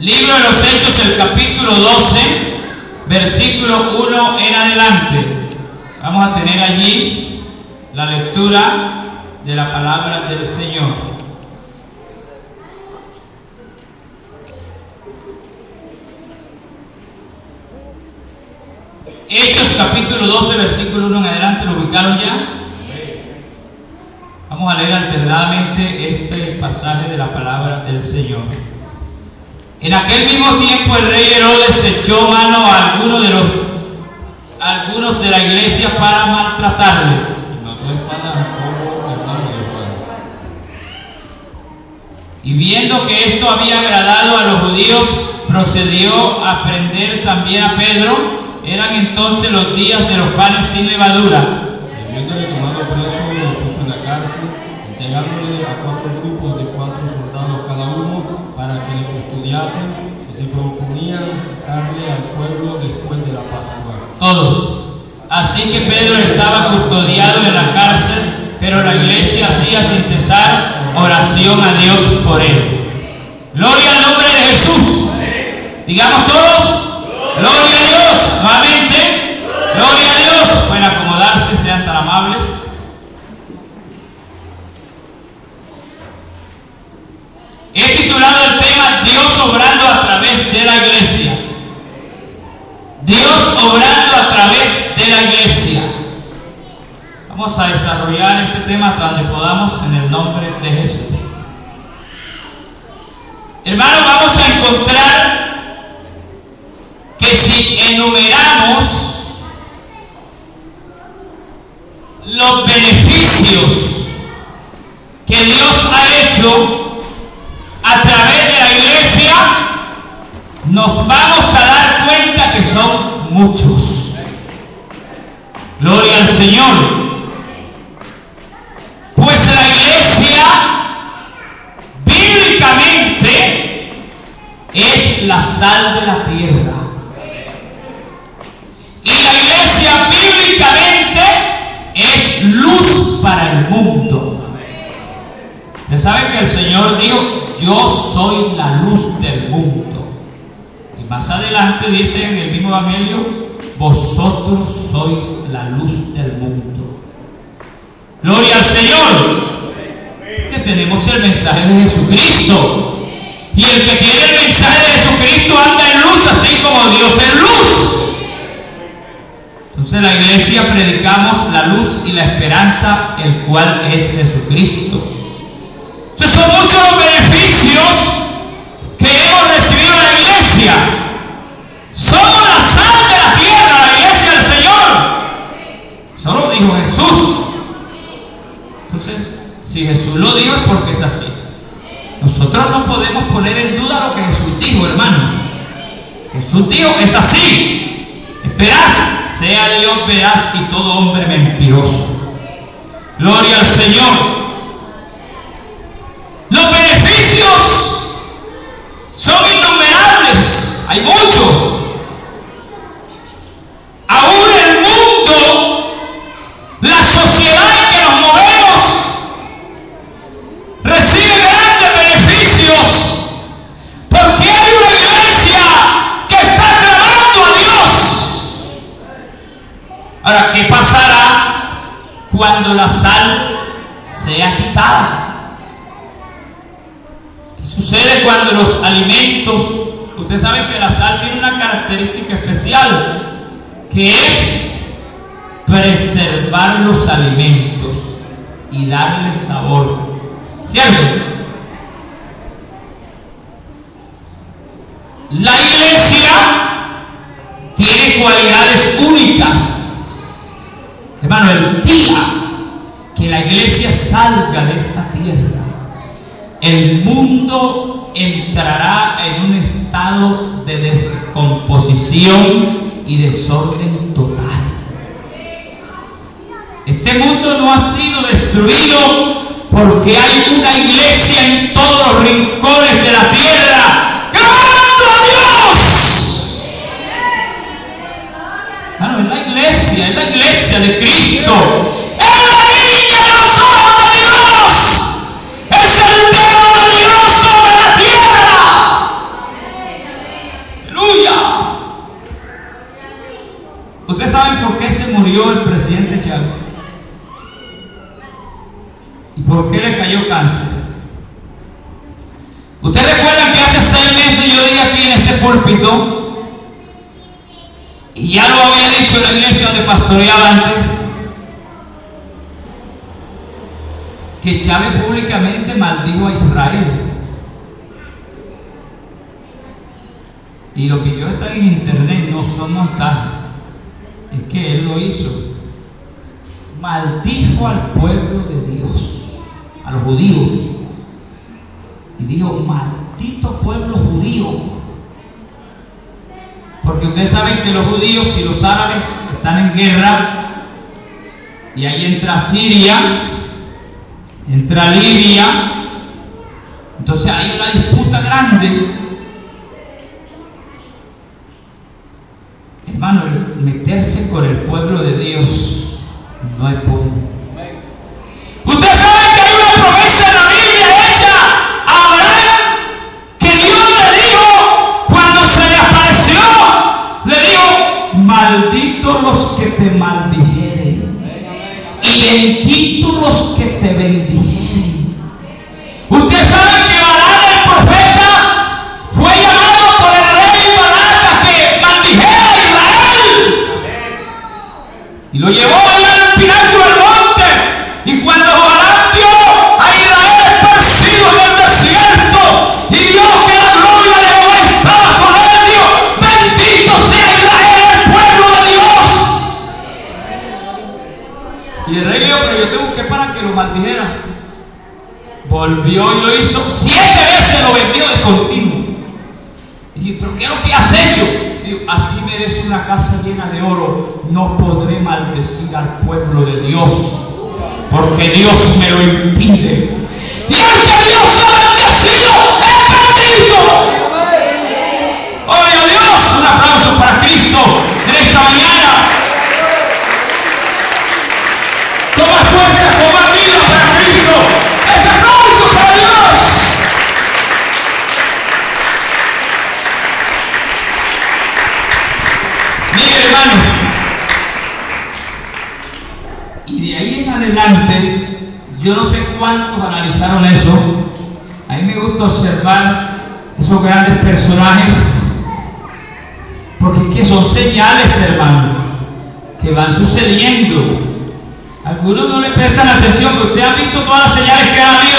Libro de los Hechos, el capítulo 12, versículo 1 en adelante. Vamos a tener allí la lectura de la palabra del Señor. Hechos capítulo 12, versículo 1 en adelante. ¿Lo ubicaron ya? Vamos a leer alternadamente este pasaje de la palabra del Señor. En aquel mismo tiempo el rey Herodes echó mano a algunos de la iglesia para maltratarle. Y mató a espada a Jacobo, hermano de Juan. Y viendo que esto había agradado a los judíos, procedió a prender también a Pedro. Eran entonces los días de los panes sin levadura. Y habiéndole tomado preso, lo puso en la cárcel, entregándole a 4 grupos de 4 soldados cada uno para que le custodiasen, y se proponían sacarle al pueblo después de la Pascua. Todos. Así que Pedro estaba custodiado en la cárcel, pero la iglesia hacía sin cesar oración a Dios por él. Gloria al nombre de Jesús. Digamos todos, gloria a Dios. Nuevamente, gloria a Dios. Pueden acomodarse, sean tan amables. He titulado el tema Dios obrando a través de la iglesia. Dios obrando a través de la iglesia. Vamos a desarrollar este tema hasta donde podamos en el nombre de Jesús. Hermanos, vamos a encontrar que si enumeramos los beneficios que Dios ha hecho a través de la iglesia, nos vamos a dar cuenta que son muchos. Gloria al Señor. Pues la iglesia bíblicamente es la sal de la tierra. Y la iglesia bíblicamente es luz para el mundo. Ustedes saben que el Señor dijo: yo soy la luz del mundo. Y más adelante dice en el mismo evangelio: vosotros sois la luz del mundo. Gloria al Señor. Que tenemos el mensaje de Jesucristo. Y el que tiene el mensaje de Jesucristo anda en luz, así como Dios es luz. Entonces la iglesia predicamos la luz y la esperanza, el cual es Jesucristo. Entonces son muchos los beneficios que hemos recibido en la iglesia. Somos la sal de la tierra, la iglesia del Señor. Eso lo dijo Jesús. Entonces, si Jesús lo dijo es porque es así. Nosotros no podemos poner en duda lo que Jesús dijo, hermanos. Jesús dijo: es así. Esperad, sea Dios veraz y todo hombre mentiroso. Gloria al Señor. Los beneficios son innumerables, hay muchos. Aún el mundo, la sociedad en que nos movemos, recibe grandes beneficios porque hay una iglesia que está clamando a Dios. Ahora, ¿qué pasará cuando la sal sea quitada? ¿Qué sucede cuando los alimentos? Ustedes saben que la sal tiene una característica especial, que es preservar los alimentos y darle sabor, ¿cierto? La iglesia tiene cualidades únicas. Hermano, el día que la iglesia salga de esta tierra, el mundo entrará en un estado de descomposición y desorden total. Este mundo no ha sido destruido porque hay una iglesia en todos los rincones de la tierra clamando a Dios. Claro, es la iglesia de Cristo. Es la niña de los ojos de Dios. Es el dedo de Dios sobre la tierra. cáncer. Ustedes recuerdan que hace 6 meses yo dije aquí en este púlpito, y ya lo había dicho en la iglesia donde pastoreaba antes, que Chávez públicamente maldijo a Israel. Y los videos están en internet, no son montajes. Es que él lo hizo. Maldijo al pueblo de Dios, a los judíos. Y dijo, maldito pueblo judío. Porque ustedes saben que los judíos y los árabes están en guerra. Y ahí entra Siria, entra Libia. Entonces hay una disputa grande. Hermano, meterse con el pueblo de Dios no es bueno. Ustedes saben que hay una promesa en la Biblia hecha a Abraham, que Dios le dijo cuando se le apareció, le dijo, malditos los que te maldijeren y benditos los que te bendijeren. Ustedes saben que Balaam el profeta fue llamado por el rey Balac a que maldijera a Israel y lo llevó allá al pináculo del monte. Y cuando Balaam vio a Israel esparcido en el desierto y vio que la gloria de Jehová estaba con él, dijo, bendito sea Israel, el pueblo de Dios. Y el rey dijo, pero yo te busqué para que lo maldijeras. Volvió y lo hizo 7 veces, lo vendió de continuo. Y dije, pero ¿qué es lo que has hecho? Digo, así me des una casa llena de oro, no podré maldecir al pueblo de Dios, porque Dios me lo impide. Y el que Dios ha bendecido es bendito. Gloria a Dios. Un aplauso para Cristo en esta mañana. Toma fuerza, toma vida para Cristo. ¡Ese aplauso para Dios! Miren, hermanos, y de ahí en adelante, yo no sé cuántos analizaron eso. A mí me gusta observar esos grandes personajes, porque es que son señales, hermano, que van sucediendo. Algunos no le prestan atención, pero ustedes han visto todas las señales que han habido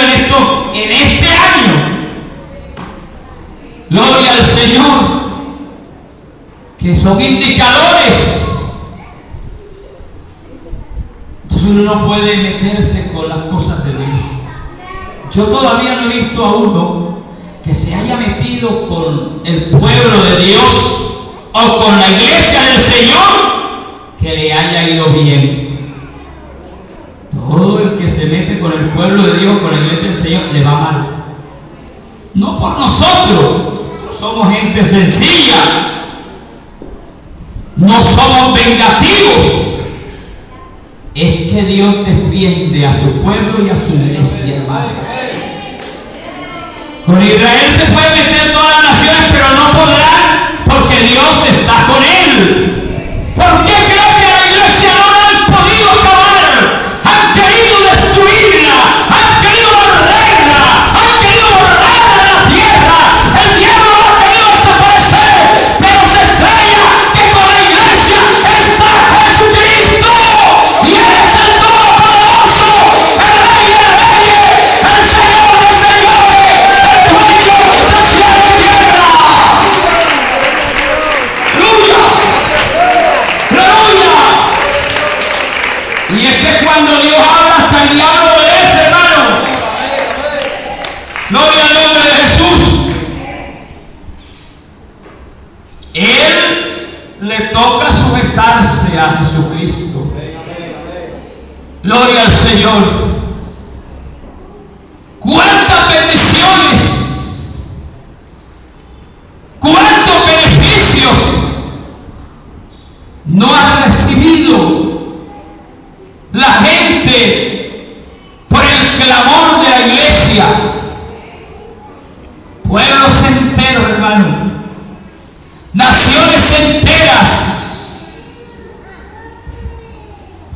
en este año. Gloria al Señor, que son indicadores. Entonces uno no puede meterse con las cosas de Dios. Yo todavía no he visto a uno que se haya metido con el pueblo de Dios o con la iglesia del Señor que le haya ido bien. Todo el que se mete con el pueblo de Dios, con la iglesia del Señor, le va mal. No por nosotros somos gente sencilla, no somos vengativos. Es que Dios defiende a su pueblo y a su iglesia, hermano. Con Israel se pueden meter todas las naciones, pero no podrán, porque Dios está con él. ¿Por qué creen que la iglesia no la han podido acabar? Han querido destruirla, han querido barrerla, han querido borrarla de la tierra. El diablo no ha querido desaparecer, pero se estrella que con la iglesia está Jesucristo, y Él es el Todopoderoso, el Rey de Reyes, el Señor de Señores, el dueño de cielo y tierra. ¡Aleluya! ¡Aleluya! Y es que cuando Dios habla, hasta el diablo obedece, hermano. Gloria al nombre de Jesús. Él le toca sujetarse a Jesucristo. Gloria al Señor. ¿Cuántas bendiciones? ¿Cuántos beneficios no ha recibido la gente por el clamor de la iglesia? Pueblos enteros, hermano, naciones enteras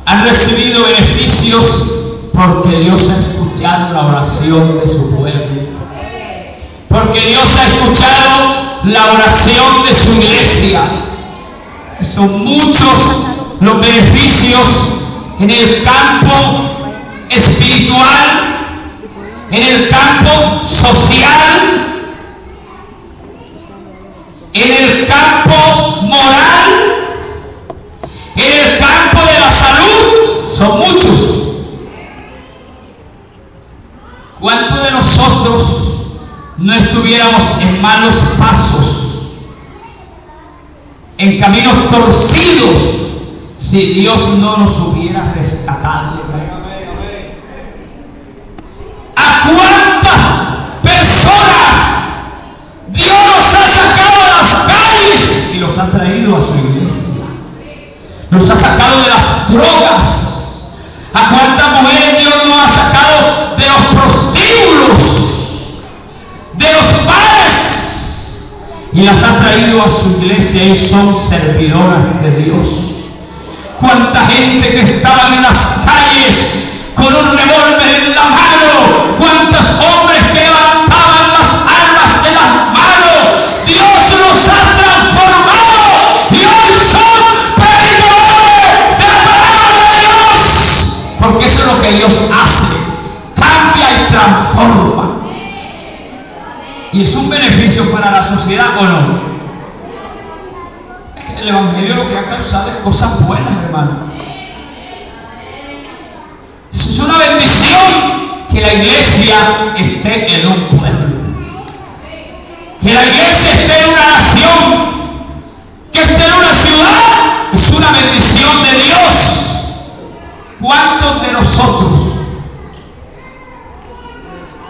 han recibido beneficios Porque Dios ha escuchado la oración de su pueblo. Porque Dios ha escuchado la oración de su iglesia. Son muchos los beneficios en el campo espiritual, en el campo social, en el campo moral, en el campo de la salud. Son muchos. ¿Cuántos de nosotros no estuviéramos en malos pasos, en caminos torcidos, si Dios no nos hubiera rescatado? ¿A cuántas personas Dios nos ha sacado a las calles y los ha traído a su iglesia? Los ha sacado de las drogas. ¿A cuántas mujeres Dios nos ha sacado de los prostíbulos, de los bares, y las ha traído a su iglesia y son servidoras de Dios? ¿Cuánta gente que estaban en las calles con un revólver en la mano? ¿Cuántos hombres que levantaban las armas de las manos? Dios los ha transformado y hoy son predicadores de la palabra de Dios. Porque eso es lo que Dios hace, cambia y transforma. Y es un beneficio para la sociedad, ¿o no? Es que el evangelio lo que ha causado es cosas buenas, hermano. Es una bendición que la iglesia esté en un pueblo, que la iglesia esté en una nación, que esté en una ciudad. Es una bendición de Dios. ¿Cuántos de nosotros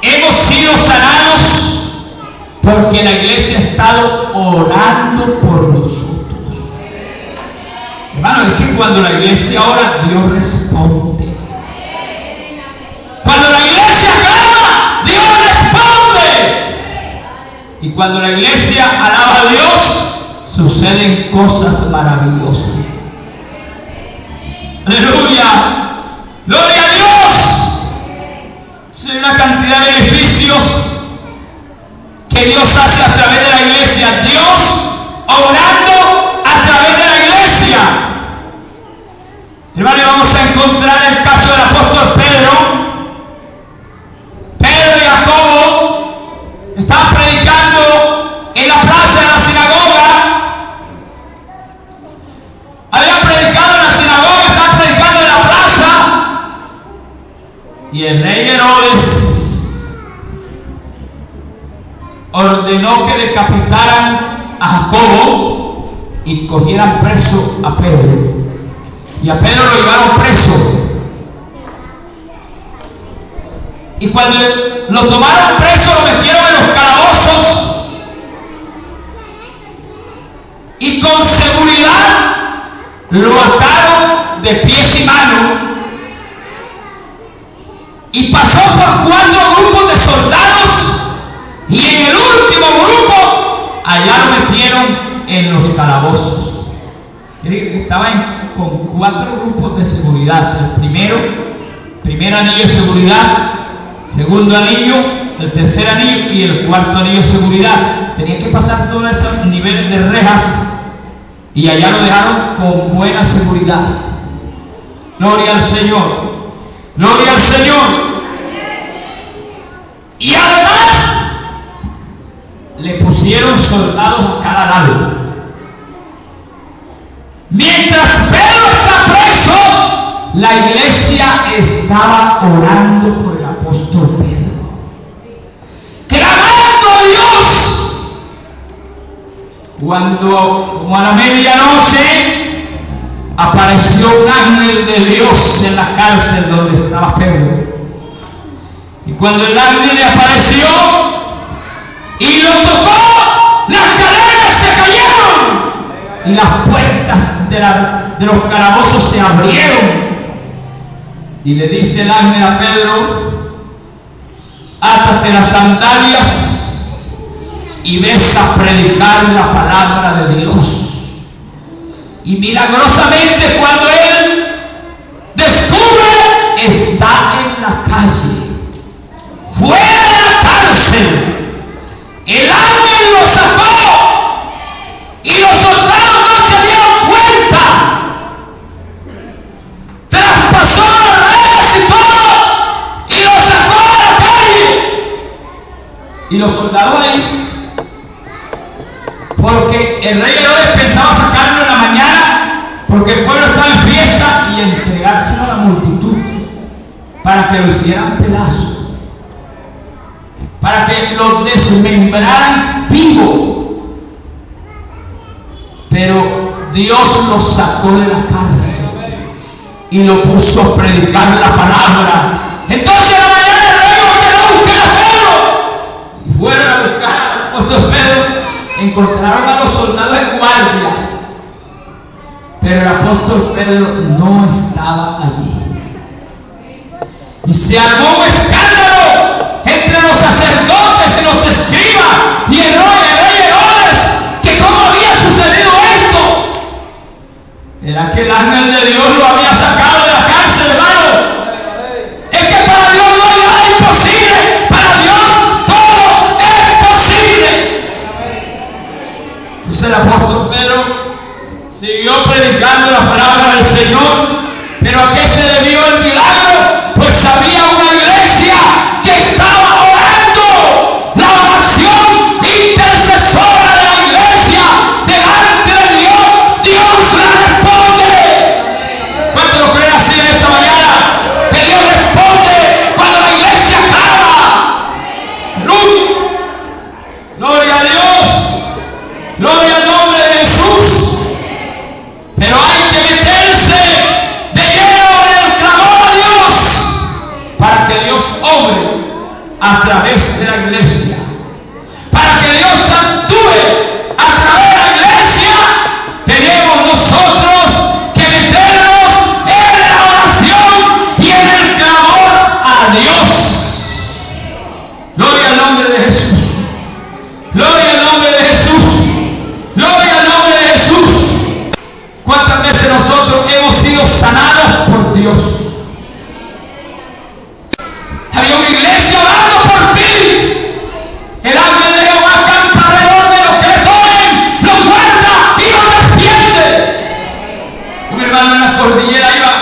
hemos sido sanados porque la iglesia ha estado orando por nosotros? Hermano, es que cuando la iglesia ora, Dios responde. Cuando la iglesia clama, Dios responde. Y cuando la iglesia alaba a Dios, suceden cosas maravillosas. Aleluya. Gloria a Dios. Hay una cantidad de beneficios que Dios hace a través de la iglesia. Dios obrando a través de la iglesia. Hermano, vamos a encontrar el caso del apóstol Pedro. Pedro y Jacobo estaban predicando en la plaza de la sinagoga. Habían predicado en la sinagoga, estaban predicando en la plaza. Y el rey Herodes ordenó que decapitaran a Jacobo y cogieran preso a Pedro. Y a Pedro lo llevaron preso. Y cuando lo tomaron preso, lo metieron en los calabozos. Y con seguridad lo ataron de pies y manos. Y pasó por 4 grupos de soldados. Y en el último grupo, allá lo metieron en los calabozos. Que estaban con 4 grupos de seguridad. El primer anillo de seguridad, segundo anillo, el tercer anillo y el cuarto anillo de seguridad. Tenían que pasar todos esos niveles de rejas y allá lo dejaron con buena seguridad. Gloria al Señor. Gloria al Señor. Y además le pusieron soldados a cada lado. Mientras Pedro está preso, la iglesia estaba orando por el apóstol Pedro, clamando a Dios. Cuando, como a la medianoche, apareció un ángel de Dios en la cárcel donde estaba Pedro. Y cuando el ángel le apareció y lo tocó, las cadenas se cayeron y las puertas de los calabozos se abrieron. Y le dice el ángel a Pedro: átate las sandalias y ves a predicar la palabra de Dios. Y milagrosamente, cuando él descubre, está en la calle, fuera de la cárcel. El ángel lo sacó y los soldados no se dieron cuenta. Traspasó las redes y todo y lo sacó a la calle. Y los soldados ahí, porque el rey Herodes pensaba sacarlo en la mañana, porque el pueblo estaba en fiesta, y entregárselo a la multitud para que lo hicieran pedazos, para que lo desmembraran vivo. Pero Dios lo sacó de la cárcel y lo puso a predicar la palabra. Entonces a la mañana el rey ordenó a buscar a Pedro, y fueron a buscar al apóstol Pedro. Encontraron a los soldados en guardia, pero el apóstol Pedro no estaba allí. Y se armó un escándalo entre los sacerdotes y los escribas y el rey Herodes, que cómo había sucedido esto. Era que el ángel de Dios lo había sacado de la cárcel, hermano. Es que para Dios no hay nada imposible. Para Dios todo es posible. Entonces el apóstol Pedro siguió predicando la palabra del Señor. ¿Pero a qué se debió el milagro? Pues había una iglesia que estaba orando. La oración intercesora de la iglesia delante de Dios, Dios la responde. ¿Cuántos lo creen así en esta mañana? Que Dios responde cuando la iglesia clama. ¡Aleluya! ¡Gloria a Dios! ¡Gloria al nombre de Jesús! Pero hay que meterse de lleno en el clamor a Dios para que Dios obre a través de la iglesia, para que Dios actúe a través de la iglesia. Tenemos nosotros que meternos en la oración y en el clamor a Dios. Gloria al nombre de Jesús. Gloria al nombre de Jesús. Gloria al nombre de Jesús. ¿Cuántas veces nosotros hemos sido sanados por Dios? Había una iglesia orando por ti. El ángel de Jehová acampa alrededor de los que le tomen, los guarda y los defiende. Un hermano en la cordillera iba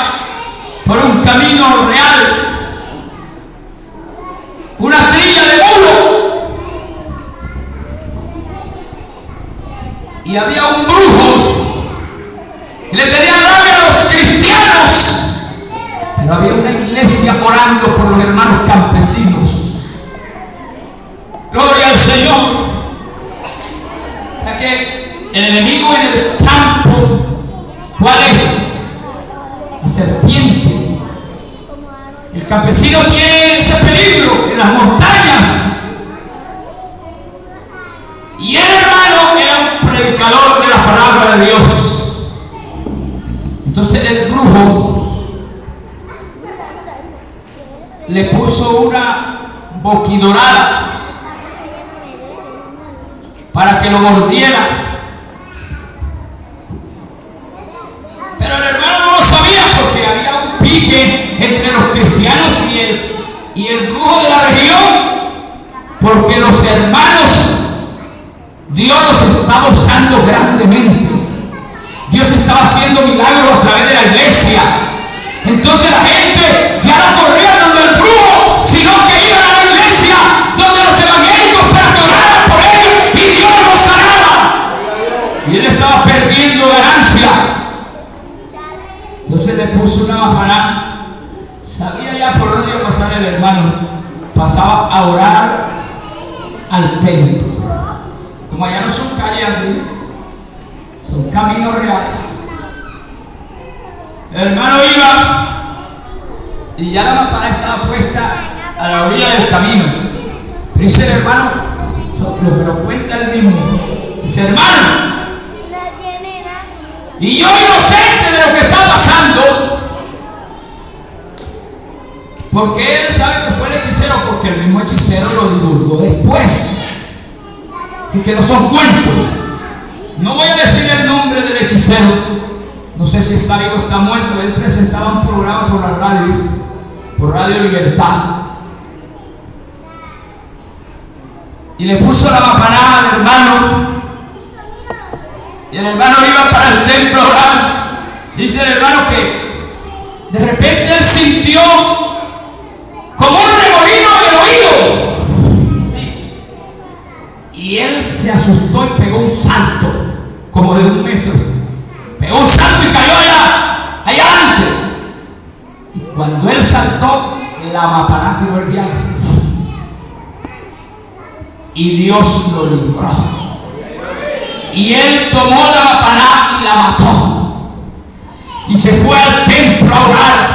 por un camino real, una trilla de muro, y había un brujo y le tenía rabia a los cristianos. Pero había una iglesia orando por los hermanos campesinos. Gloria al Señor. O sea que el enemigo en el campo, ¿cuál es? La serpiente. El campesino tiene ese peligro en las montañas. Y el hermano era un predicador de la palabra de Dios. Entonces el brujo le puso una boquidorada para que lo mordiera. Pero el hermano no lo sabía, porque había un pique entre los cristianos y el brujo de la región, porque los hermanos, Dios los estaba usando grandemente. Dios estaba haciendo milagros a través de la iglesia. Entonces la gente ya no corría donde el brujo, sino que iban a la iglesia donde los evangélicos para que oraran por ellos y Dios los sanaba. Y él estaba perdiendo ganancia. Entonces le puso una bajada. Sabía ya por dónde iba a pasar el hermano. Pasaba a orar al templo. Como allá no son calles así, son caminos reales. El hermano iba y ya la lámpara estaba puesta a la orilla del camino. Pero dice el hermano, lo cuenta él mismo, dice: hermano, y yo inocente de lo que está pasando, porque él sabe que fue el hechicero, porque el mismo hechicero lo divulgó después. Así que no son cuentos. No voy a decir el nombre del hechicero. No sé si está vivo o está muerto. Él presentaba un programa por la radio, por Radio Libertad. Y le puso la mapanada al hermano. Y el hermano iba para el templo a orar. Dice el hermano que de repente él sintió como un remolino en el oído. Sí. Y él se asustó y pegó un salto, como de 1 metro. Pegó un salto y cayó allá adelante. Y cuando él saltó, la mapaná tiró el viaje. Y Dios lo libró. Y él tomó la mapaná y la mató. Y se fue al templo a orar.